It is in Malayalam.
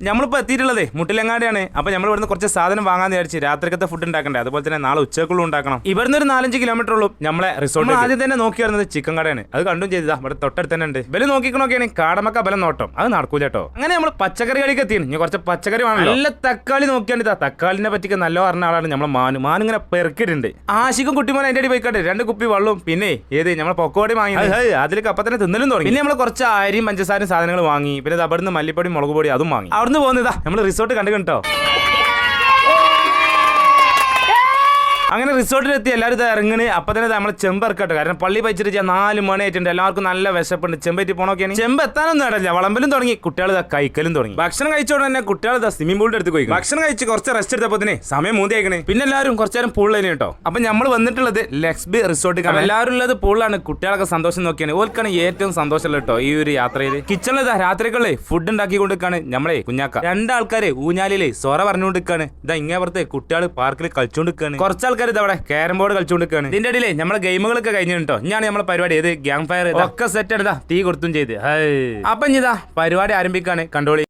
നമ്മളിപ്പോൾ എത്തിയിട്ടുള്ളത് മുട്ടിലങ്ങാടിയാണ്. അപ്പോൾ നമ്മൾ ഇവിടുന്ന് കുറച്ച് സാധനം വാങ്ങാൻ വിചാരിച്ച് രാത്രിക്കത്തെ ഫുഡ് ഉണ്ടാക്കണ്ടേ, അതുപോലെ തന്നെ നാളെ ഉച്ചക്കുള്ള ഉണ്ടാക്കണം. ഇവിടുന്ന് ഒരു 4-5 കിലോമീറ്റർ ഉള്ളൂ നമ്മളെ റിസോർട്ട്. ആദ്യം തന്നെ നോക്കി വരുന്നത് ചിക്കൻ കടയാണ്. അത് കണ്ടും ചെയ്താ ഇവിടെ തൊട്ടടുത്ത് തന്നെ ഉണ്ട്. ബലം നോക്കിക്കണോക്കെയാണ് കാടമക്ക ബലം നോട്ടം, അത് നടക്കൂല കേട്ടോ. അങ്ങനെ നമ്മൾ പച്ചക്കറി കളിക്ക് എത്തിയാണ്. ഇനി കുറച്ച് പച്ചക്കറി വേണം. നല്ല തക്കാളി നോക്കിയാണ്ട് ഇതാ തക്കാളിനെ പറ്റിക്ക് നല്ല പറഞ്ഞ ആളാണ് നമ്മളെ മാനിങ്ങനെ പെറുക്കിയിട്ടുണ്ട്. ആശിക്കും കുട്ടിമോൻ അതിന്റെ അടി പോയിക്കാട്ടെ 2 കുപ്പി വെള്ളവും പിന്നെ ഏത് നമ്മളെ പൊക്കോടി വാങ്ങി അതിലേക്ക് അപ്പം തന്നെ തിന്നലും തുടങ്ങി. പിന്നെ നമ്മൾ കുറച്ച് അരിയും പഞ്ചസാരയും സാധനങ്ങൾ വാങ്ങി. പിന്നെ അവിടുന്ന് മല്ലിപ്പൊടി മുളക് പൊടി അതും വാങ്ങി. അവിടുന്ന് പോകുന്നതാ നമ്മൾ റിസോർട്ട് കണ്ടു കേട്ടോ. അങ്ങനെ റിസോർട്ടിലെത്തി എല്ലാവരും ഇത് ഇറങ്ങണേ. അപ്പം തന്നെ നമ്മൾ ചെമ്പ് ഇറക്കട്ടെ, കാരണം പള്ളി പഴിച്ചിട്ട് 4 മണി ആയിട്ടുണ്ട്. എല്ലാവർക്കും നല്ല വിശപ്പുണ്ട്. ചെമ്പറ്റി പോണൊക്കെയാണ്. ചെമ്പ് എത്താനൊന്നും ഇടല്ല, വളമ്പലും തുടങ്ങി, കുട്ടികൾ കഴിക്കലും തുടങ്ങി. ഭക്ഷണം കഴിച്ചോടെ തന്നെ കുട്ടികൾ സ്വിമ്മിംഗ് പൂളിന്റെ അടുത്ത് പോയി ഭക്ഷണം കഴിച്ച് കുറച്ച് റെസ്റ്റ് എടുത്തപ്പോൾ തന്നെ സമയം 3 ആയിക്കണേ. പിന്നെ എല്ലാവരും കുറച്ചു നേരം പൂളിൽ കേട്ടോ. അപ്പം നമ്മൾ വന്നിട്ടുള്ളത് ലക്സ്ബി റിസോർട്ടിൽ. എല്ലാവരും ഉള്ളത് പൂളിലാണ്. കുട്ടികളൊക്കെ സന്തോഷം നോക്കിയാണ്. ഓർക്കാണ് ഏറ്റവും സന്തോഷമുള്ള കേട്ടോ ഈ ഒരു യാത്രയിൽ. കിച്ചണിൽ രാത്രികളിലെ ഫുഡ് ഉണ്ടാക്കി കൊണ്ടിരിക്കാണ് നമ്മളെ കുഞ്ഞാക്ക. 2 ആൾക്കാരെ ഊഞ്ഞാലിലെ സൊറ പറഞ്ഞുകൊണ്ടിരിക്കാണ്. ഇതാ ഇങ്ങനെ പുറത്ത് കുട്ടികൾ പാർക്കിൽ കളിച്ചുകൊണ്ടിരിക്കാണ്. കുറച്ച് ആൾക്കാർ ഇതവിടെ ക്യാരം ബോർഡ് കളിച്ചുകൊണ്ടിരിക്കുകയാണ്. ഇതിന്റെ ഇടയിലെ നമ്മളെ ഗെയിമുകളൊക്കെ കഴിഞ്ഞിട്ടോ. ഞാൻ നമ്മളെ പരിപാടി ഏത് ഗ്യാങ് ഫയർ ഒക്കെ സെറ്റ് എടുത്താ തീ കൊടുത്തും ചെയ്ത്. അപ്പം ഇതാ പരിപാടി ആരംഭിക്കാണ്, കണ്ടോളി.